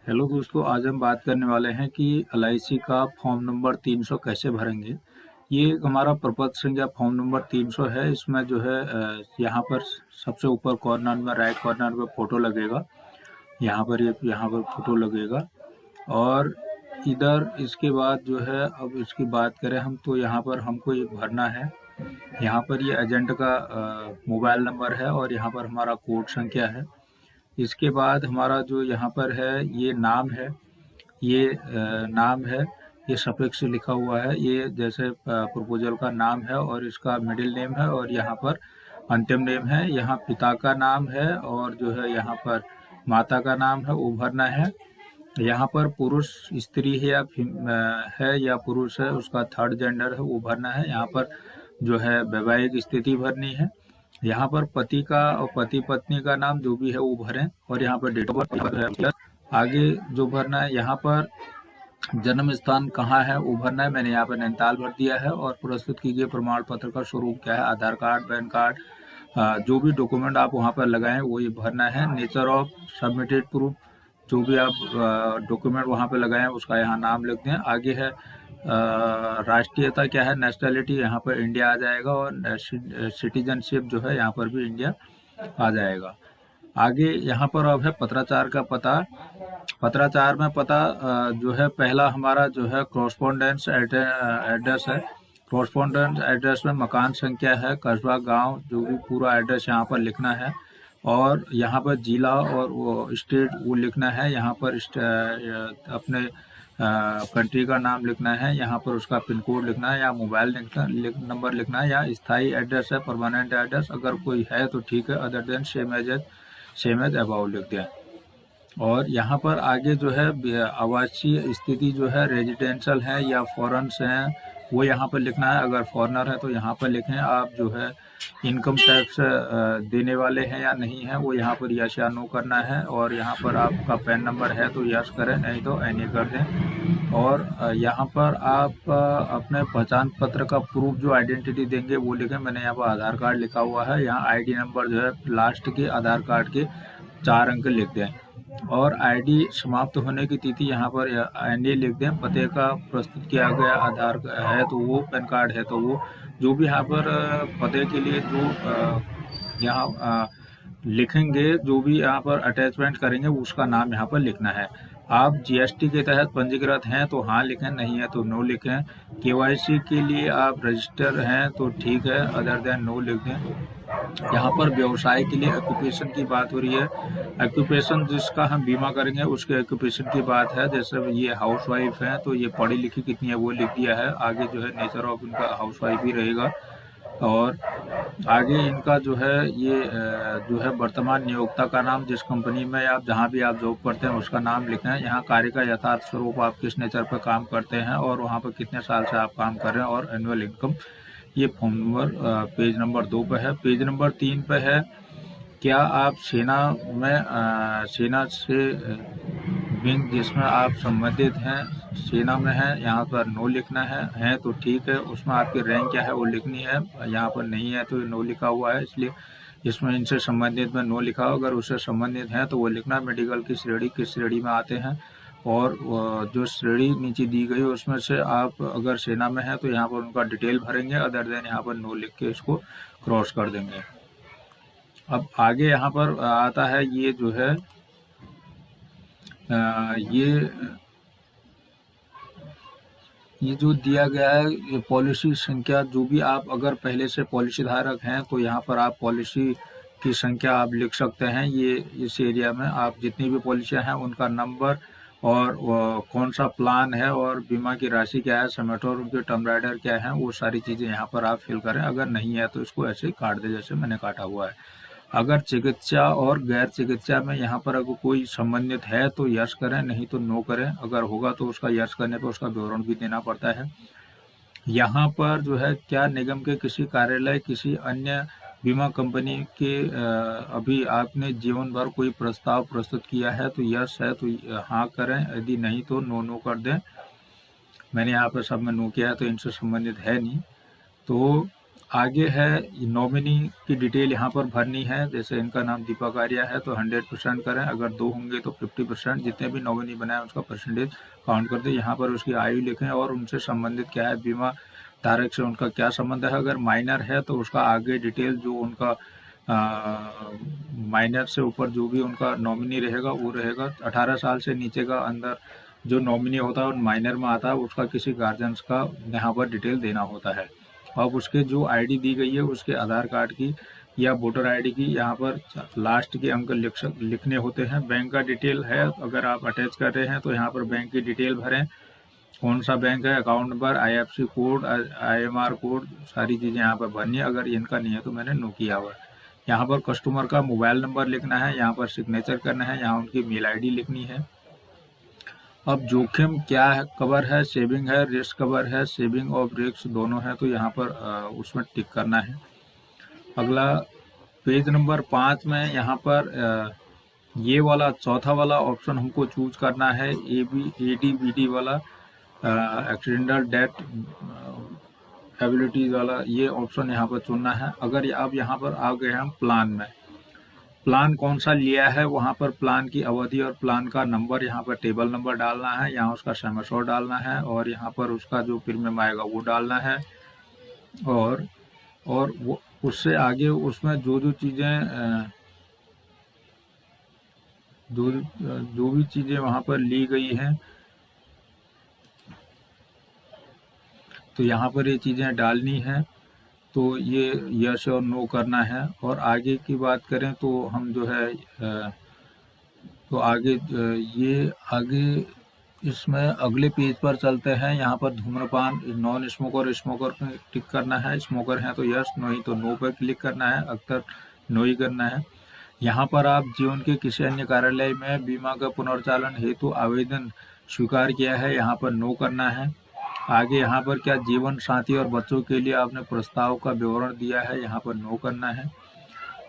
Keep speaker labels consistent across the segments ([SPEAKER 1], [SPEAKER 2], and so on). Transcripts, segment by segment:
[SPEAKER 1] Hello दोस्तों, आज हम बात करने वाले हैं कि एलआईसी का फॉर्म नंबर 300 कैसे भरेंगे। ये एक हमारा प्रपत्र संख्या फॉर्म नंबर 300 है। इसमें जो है यहाँ पर सबसे ऊपर कॉर्नर में राइट कॉर्नर में फ़ोटो लगेगा। यहाँ पर फ़ोटो लगेगा और इधर इसके बाद जो है, अब इसकी बात करें हम तो यहाँ पर हमको ये भरना है। यहाँ पर ये एजेंट का मोबाइल नंबर है और यहाँ पर हमारा कोड संख्या है। इसके बाद हमारा जो यहाँ पर है ये नाम है, नाम है, ये सफिक्स से लिखा हुआ है। ये जैसे प्रपोजल का नाम है और इसका मिडिल नेम है और यहाँ पर अंतिम नेम है। यहाँ पिता का नाम है और जो है यहाँ पर माता का नाम है वो भरना है। यहाँ पर पुरुष स्त्री है या पुरुष है, उसका थर्ड जेंडर है वो भरना है। यहाँ पर जो है वैवाहिक स्थिति भरनी है। यहाँ पर पति का और पति पत्नी का नाम जो भी है वो भरें और यहाँ पर डेट ऑफ बर्थ है। आगे जो भरना है, यहाँ पर जन्म स्थान कहाँ है वो भरना है। मैंने यहाँ पर नैनीताल भर दिया है। और प्रस्तुत किए गए प्रमाण पत्र का स्वरूप क्या है, आधार कार्ड, पैन कार्ड, जो भी डॉक्यूमेंट आप वहाँ पर लगाएं वो ये भरना है। नेचर ऑफ सबमिटेड प्रूफ, जो भी आप डॉक्यूमेंट वहाँ पे लगाएं उसका यहाँ नाम लिख दें। आगे है राष्ट्रीयता क्या है, नेशनैलिटी, यहाँ पर इंडिया आ जाएगा और सिटीजनशिप जो है यहाँ पर भी इंडिया आ जाएगा। आगे यहाँ पर अब है पत्राचार का पता। पत्राचार में पता जो है पहला हमारा जो है कॉरस्पॉन्डेंस एड्रेस है। कॉरस्पॉन्डेंस एड्रेस में मकान संख्या है, कस्बा, गांव, जो भी पूरा एड्रेस यहाँ पर लिखना है। और यहाँ पर जिला और वो स्टेट वो लिखना है। यहाँ पर अपने कंट्री का नाम लिखना है। यहाँ पर उसका पिन कोड लिखना है या मोबाइल नंबर लिखना है। या स्थायी एड्रेस है, परमानेंट एड्रेस अगर कोई है तो ठीक है, other than same as above लिख दें। और यहाँ पर आगे जो है आवासीय स्थिति जो है रेजिडेंशियल है या फॉरेन्स हैं वो यहाँ पर लिखना है। अगर फॉरेनर है तो यहाँ पर लिखें। आप जो है इनकम टैक्स देने वाले हैं या नहीं है वो यहाँ पर यस या नो करना है। और यहाँ पर आपका पैन नंबर है तो यस करें, नहीं तो एनी कर दें। और यहाँ पर आप अपने पहचान पत्र का प्रूफ जो आइडेंटिटी देंगे वो लिखें। मैंने यहाँ पर आधार कार्ड लिखा हुआ है। यहाँ आईडी नंबर जो है लास्ट के आधार कार्ड के 4 अंक लिख दें। और आईडी समाप्त होने की तिथि यहाँ पर एनडी लिख दें। पते का प्रस्तुत किया गया आधार है तो वो, पैन कार्ड है तो वो, जो भी यहाँ पर पते के लिए जो यहाँ लिखेंगे, जो भी यहाँ पर अटैचमेंट करेंगे उसका नाम यहाँ पर लिखना है। आप जीएसटी के तहत पंजीकृत हैं तो हाँ लिखें, नहीं है तो नो लिखें। केवाईसी के लिए आप रजिस्टर हैं तो ठीक है, अदर देन नो लिख दें। यहाँ पर व्यवसाय के लिए ऑक्यूपेशन की बात हो रही है। ऑक्यूपेशन जिसका हम बीमा करेंगे उसके ऑक्यूपेशन की बात है। जैसे ये हाउसवाइफ है तो ये पढ़ी लिखी कितनी है वो लिख दिया है। आगे जो है नेचर ऑफ इनका हाउसवाइफ ही रहेगा। और आगे इनका जो है ये जो है वर्तमान नियोक्ता का नाम, जिस कंपनी में आप जहाँ भी आप जॉब करते हैं उसका नाम लिखें। यहाँ कार्य का यथार्थ स्वरूप, आप किस नेचर पर काम करते हैं और वहाँ पर कितने साल से आप काम कर रहे हैं, और एनुअल इनकम। ये फॉर्म नंबर पेज नंबर 2 पे है। पेज नंबर 3 पे है, क्या आप सेना में सेना से विंग जिसमें आप संबंधित हैं सेना में हैं, यहाँ पर नो लिखना है तो ठीक है। उसमें आपकी रैंक क्या है वो लिखनी है। यहाँ पर नहीं है तो नो लिखा हुआ है, इसलिए इसमें इनसे संबंधित में नो लिखा हो। अगर उससे संबंधित है तो वो लिखना। मेडिकल की श्रेणी किस श्रेणी में आते हैं, और जो श्रेणी नीचे दी गई उसमें से आप अगर सेना में है तो यहाँ पर उनका डिटेल भरेंगे, अदर देन यहाँ पर नो लिख के इसको क्रॉस कर देंगे। अब आगे यहाँ पर आता है ये जो है ये जो दिया गया है ये पॉलिसी संख्या, जो भी आप अगर पहले से पॉलिसी धारक हैं तो यहाँ पर आप पॉलिसी की संख्या आप लिख सकते हैं। ये इस एरिया में आप जितनी भी पॉलिसियाँ हैं उनका नंबर और कौन सा प्लान है और बीमा की राशि क्या है, समेटर उनके टर्म राइडर क्या है, वो सारी चीज़ें यहाँ पर आप फिल करें। अगर नहीं है तो इसको ऐसे ही काट दें जैसे मैंने काटा हुआ है। अगर चिकित्सा और गैर चिकित्सा में यहाँ पर अगर कोई संबंधित है तो यस करें, नहीं तो नो करें। अगर होगा तो उसका यस करने पर उसका विवरण भी देना पड़ता है। यहाँ पर जो है क्या निगम के किसी कार्यालय किसी अन्य बीमा कंपनी के अभी आपने जीवन भर कोई प्रस्ताव प्रस्तुत किया है तो यस है तो हाँ करें, यदि नहीं तो नो नो कर दें। मैंने यहाँ पर सब में नो किया है तो इनसे संबंधित है नहीं। तो आगे है नॉमिनी की डिटेल यहाँ पर भरनी है। जैसे इनका नाम दीपक आर्या है तो 100% करें, अगर 2 होंगे तो 50%, जितने भी नॉमिनी बनाए उसका परसेंटेज काउंट कर दें। यहाँ पर उसकी आयु लिखें और उनसे संबंधित क्या है, बीमा धारक से उनका क्या संबंध है। अगर माइनर है तो उसका आगे डिटेल जो उनका माइनर से ऊपर जो भी उनका नॉमिनी रहेगा वो रहेगा। 18 साल से नीचे का अंदर जो नॉमिनी होता है और माइनर में आता है उसका किसी गार्जियंस का यहाँ पर डिटेल देना होता है। अब उसके जो आईडी दी गई है उसके आधार कार्ड की या वोटर आईडी की यहाँ पर लास्ट के अंक लिखने होते हैं। बैंक का डिटेल है, अगर आप अटैच कर रहे हैं तो यहाँ पर बैंक की डिटेल भरें, कौन सा बैंक है, account number, IFSC code, IMR code, सारी चीज़ें यहाँ पर भरनी है। अगर इनका नहीं है तो मैंने नो किया हुआ है। यहाँ पर कस्टमर का मोबाइल नंबर लिखना है, यहाँ पर सिग्नेचर करना है, यहाँ उनकी मेल आईडी लिखनी है। अब जोखिम क्या है, कवर है, सेविंग है, रिस्क कवर है, सेविंग और रिस्क दोनों है, तो यहाँ पर उसमें टिक करना है। अगला पेज नंबर 5 में यहाँ पर ये वाला चौथा वाला ऑप्शन हमको चूज करना है, AD/BD वाला, एक्सीडेंटल डेथ एबिलिटीज वाला, ये ऑप्शन यहाँ पर चुनना है। अगर आप यहाँ पर आ गए हैं प्लान में, प्लान कौन सा लिया है, वहाँ पर प्लान की अवधि और प्लान का नंबर, यहाँ पर टेबल नंबर डालना है, यहाँ उसका सेमेस्टर डालना है और यहाँ पर उसका जो प्रीमियम आएगा वो डालना है। और वो उससे आगे उसमें जो चीज़ें जो भी चीज़ें वहाँ पर ली गई हैं तो यहाँ पर ये चीज़ें डालनी है। तो ये यस और नो करना है। और आगे की बात करें तो हम जो है तो आगे ये आगे इसमें अगले पेज पर चलते हैं। यहाँ पर धूम्रपान, नॉन स्मोकर, स्मोकर पर टिक करना है, स्मोकर है तो यस, नहीं तो नो पर क्लिक करना है, अक्सर नो ही करना है। यहाँ पर आप जीवन के किसी अन्य कार्यालय में बीमा का पुनर्चालन हेतु आवेदन स्वीकार किया है, यहाँ पर नो करना है। आगे यहाँ पर क्या जीवन साथी और बच्चों के लिए आपने प्रस्ताव का विवरण दिया है, यहाँ पर नो करना है।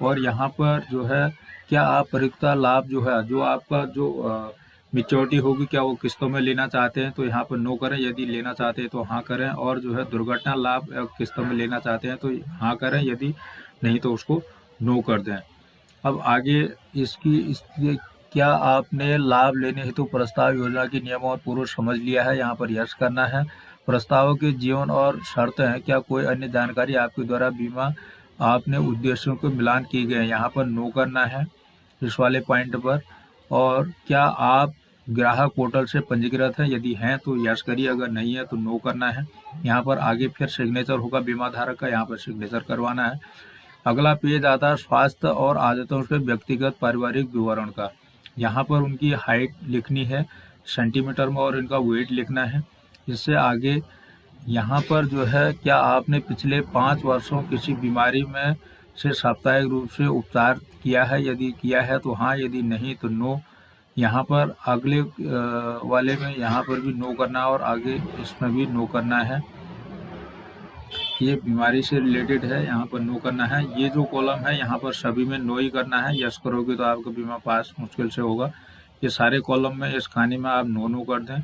[SPEAKER 1] और यहाँ पर जो है क्या आप परिपक्वता लाभ जो है, जो आपका जो मेच्योरिटी होगी, क्या वो किस्तों में लेना चाहते हैं, तो यहाँ पर नो करें। यदि लेना चाहते हैं तो हाँ करें। और जो है दुर्घटना लाभ किस्तों में लेना चाहते हैं तो हाँ करें, यदि नहीं तो उसको नो कर दें। अब आगे इसकी क्या आपने लाभ लेने हेतु प्रस्ताव योजना के नियमों और पूर्व समझ लिया है, यहाँ पर यस करना है। प्रस्तावों के जीवन और शर्तें हैं, क्या कोई अन्य जानकारी आपके द्वारा बीमा आपने उद्देश्यों के मिलान किए गए हैं, यहाँ पर नो करना है इस वाले पॉइंट पर। और क्या आप ग्राहक पोर्टल से पंजीकृत हैं, यदि हैं तो यस करिए, अगर नहीं है तो नो करना है। यहाँ पर आगे फिर सिग्नेचर होगा बीमा धारक का, यहाँ पर सिग्नेचर करवाना है। अगला पेज आता है स्वास्थ्य और आदतों के व्यक्तिगत पारिवारिक विवरण का। यहाँ पर उनकी हाइट लिखनी है सेंटीमीटर में और इनका वेट लिखना है। इससे आगे यहाँ पर जो है क्या आपने पिछले 5 वर्षों किसी बीमारी में से साप्ताहिक रूप से उपचार किया है, यदि किया है तो हाँ, यदि नहीं तो नो। यहाँ पर अगले वाले में यहाँ पर भी नो करना है और आगे इसमें भी नो करना है। ये बीमारी से रिलेटेड है, यहाँ पर नो करना है। ये जो कॉलम है यहाँ पर सभी में नो ही करना है, यस करोगे तो आपका बीमा पास मुश्किल से होगा। ये सारे कॉलम में इस खाने में आप नो कर दें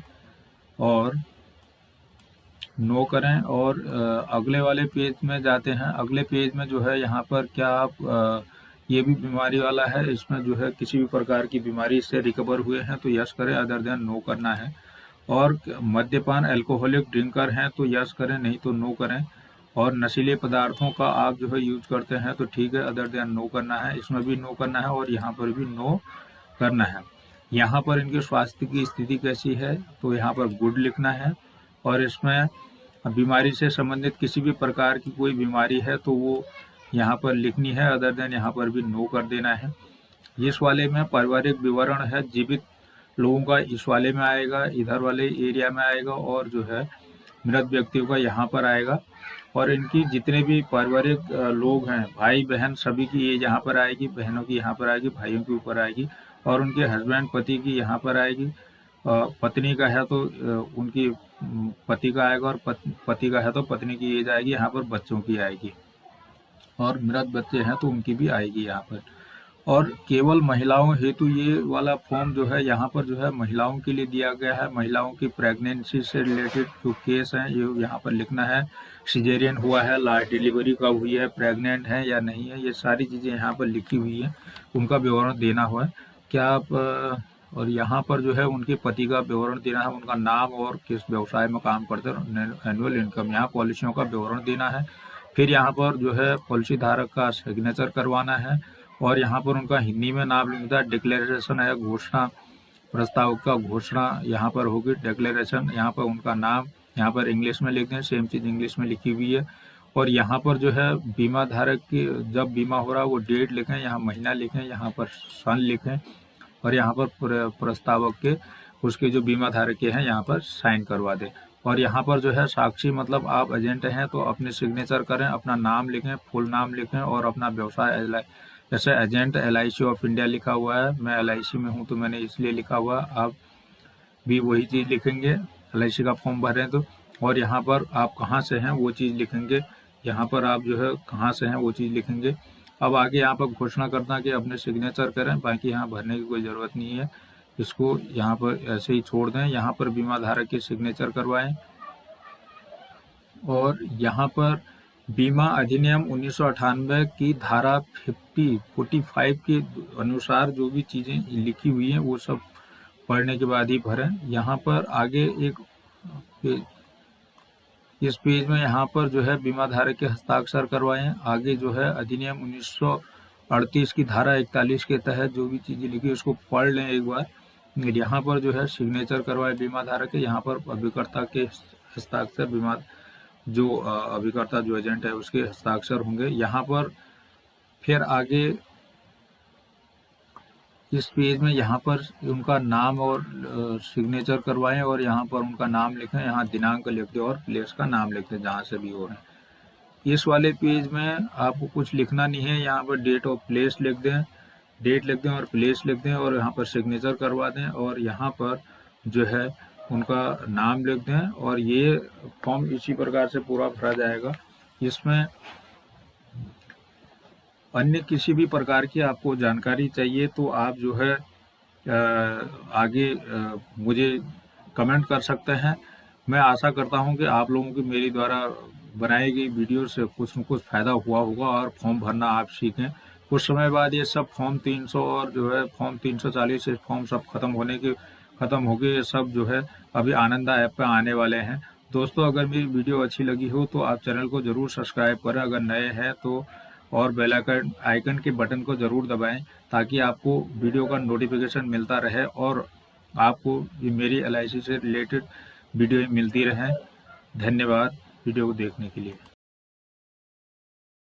[SPEAKER 1] और नो करें। और अगले वाले पेज में जाते हैं। अगले पेज में जो है यहाँ पर क्या आप ये भी बीमारी वाला है, इसमें जो है किसी भी प्रकार की बीमारी से रिकवर हुए हैं तो यस करें, अदर देन नो करना है। और मद्यपान एल्कोहलिक ड्रिंकर हैं तो यस करें, नहीं तो नो करें। और नशीले पदार्थों का आप जो है यूज करते हैं तो ठीक है, अदर देन नो करना है, इसमें भी नो करना है और यहाँ पर भी नो करना है। यहाँ पर इनके स्वास्थ्य की स्थिति कैसी है तो यहाँ पर गुड लिखना है। और इसमें बीमारी से संबंधित किसी भी प्रकार की कोई बीमारी है तो वो यहाँ पर लिखनी है, अदर देन यहाँ पर भी नो कर देना है। इस वाले में पारिवारिक विवरण है, जीवित लोगों का इस वाले में आएगा, इधर वाले एरिया में आएगा और जो है मृत व्यक्तियों का यहाँ पर आएगा। और इनकी जितने भी पारिवारिक लोग हैं, भाई बहन, सभी की ये यहाँ पर आएगी, बहनों की यहाँ पर आएगी, भाइयों के ऊपर आएगी। और उनके हस्बैंड पति की यहाँ पर आएगी, पत्नी का है तो उनकी पति का आएगा, और पति का है तो पत्नी की एज आएगी, यहाँ पर बच्चों की आएगी। और मृत बच्चे हैं तो उनकी भी आएगी यहाँ पर। और केवल महिलाओं हेतु ये वाला फॉर्म जो है यहाँ पर जो है महिलाओं के लिए दिया गया है। महिलाओं की प्रेगनेंसी से रिलेटेड जो केस हैं ये यहाँ पर लिखना है। सिजेरियन हुआ है, लास्ट डिलीवरी कब हुई है, प्रेग्नेंट है या नहीं है, ये सारी चीज़ें यहाँ पर लिखी हुई हैं, उनका विवरण देना हुआ है। क्या आप और यहाँ पर जो है उनके पति का विवरण देना है, उनका नाम और किस व्यवसाय में काम करते हैं, एनुअल इनकम, यहाँ पॉलिसियों का विवरण देना है। फिर यहाँ पर जो है पॉलिसी धारक का सिग्नेचर करवाना है और यहाँ पर उनका हिंदी में नाम लिखता है। डिक्लेरेशन है, घोषणा प्रस्ताव का घोषणा यहाँ पर होगी, डिक्लेरेशन, यहाँ पर उनका नाम यहाँ पर इंग्लिश में लिख दें, सेम चीज़ इंग्लिश में लिखी हुई है। और यहाँ पर जो है बीमा धारक की जब बीमा हो रहा है वो डेट लिखें, यहाँ महीना लिखें, यहाँ पर सन लिखें और यहाँ पर प्रस्तावक के उसके जो बीमा धारक के हैं यहाँ पर साइन करवा दें। और यहाँ पर जो है साक्षी मतलब आप एजेंट हैं तो अपने सिग्नेचर करें, अपना नाम लिखें, फुल नाम लिखें और अपना व्यवसाय, जैसे एजेंट LIC ऑफ इंडिया लिखा हुआ है, मैं LIC में हूँ तो मैंने इसलिए लिखा हुआ, आप भी वही चीज़ लिखेंगे LIC का फॉर्म भरें तो। और यहाँ पर आप कहाँ से हैं वो चीज़ लिखेंगे, यहाँ पर आप जो है कहाँ से हैं वो चीज़ लिखेंगे। अब आगे यहाँ पर घोषणा करना कि अपने सिग्नेचर करें, बाकी यहाँ भरने की कोई ज़रूरत नहीं है, इसको यहाँ पर ऐसे ही छोड़ दें। यहाँ पर बीमा धारक के सिग्नेचर करवाएं और यहाँ पर बीमा अधिनियम 1998 की धारा 45 के अनुसार जो भी चीज़ें लिखी हुई हैं वो सब पढ़ने के बाद ही भरें। यहाँ पर आगे इस पेज में यहाँ पर जो है बीमा धारक के हस्ताक्षर करवाएं। आगे जो है अधिनियम 1938 की धारा 41 के तहत जो भी चीज़ें लिखी उसको पढ़ लें एक बार। यहाँ पर जो है सिग्नेचर करवाएं बीमा धारक के, यहाँ पर अभिकर्ता के हस्ताक्षर, बीमा जो अभिकर्ता जो एजेंट है उसके हस्ताक्षर होंगे। यहाँ पर फिर आगे इस पेज में यहाँ पर उनका नाम और सिग्नेचर करवाएं और यहाँ पर उनका नाम लिखें, यहाँ दिनांक लिख दें और प्लेस का नाम लिख दें जहाँ से भी हो रहे। इस वाले पेज में आपको कुछ लिखना नहीं है, यहाँ पर डेट और प्लेस लिख दें, डेट लिख दें और प्लेस लिख दें और यहाँ पर सिग्नेचर करवा दें और यहाँ पर जो है उनका नाम लिख दें और ये फॉर्म इसी प्रकार से पूरा भरा जाएगा। इसमें अन्य किसी भी प्रकार की आपको जानकारी चाहिए तो आप जो है आगे मुझे कमेंट कर सकते हैं। मैं आशा करता हूं कि आप लोगों की मेरी द्वारा बनाई गई वीडियो से कुछ न कुछ फ़ायदा हुआ होगा और फॉर्म भरना आप सीखें। कुछ समय बाद ये सब फॉर्म 300 और जो है फॉर्म 340 से फॉर्म सब ख़त्म हो गए। ये सब जो है अभी आनंदा ऐप पे आने वाले हैं। दोस्तों, अगर मेरी वीडियो अच्छी लगी हो तो आप चैनल को ज़रूर सब्सक्राइब करें, अगर नए हैं तो, और बेल आइकन के बटन को ज़रूर दबाएं ताकि आपको वीडियो का नोटिफिकेशन मिलता रहे और आपको ये मेरी LIC से रिलेटेड वीडियो मिलती रहें। धन्यवाद वीडियो को देखने के लिए।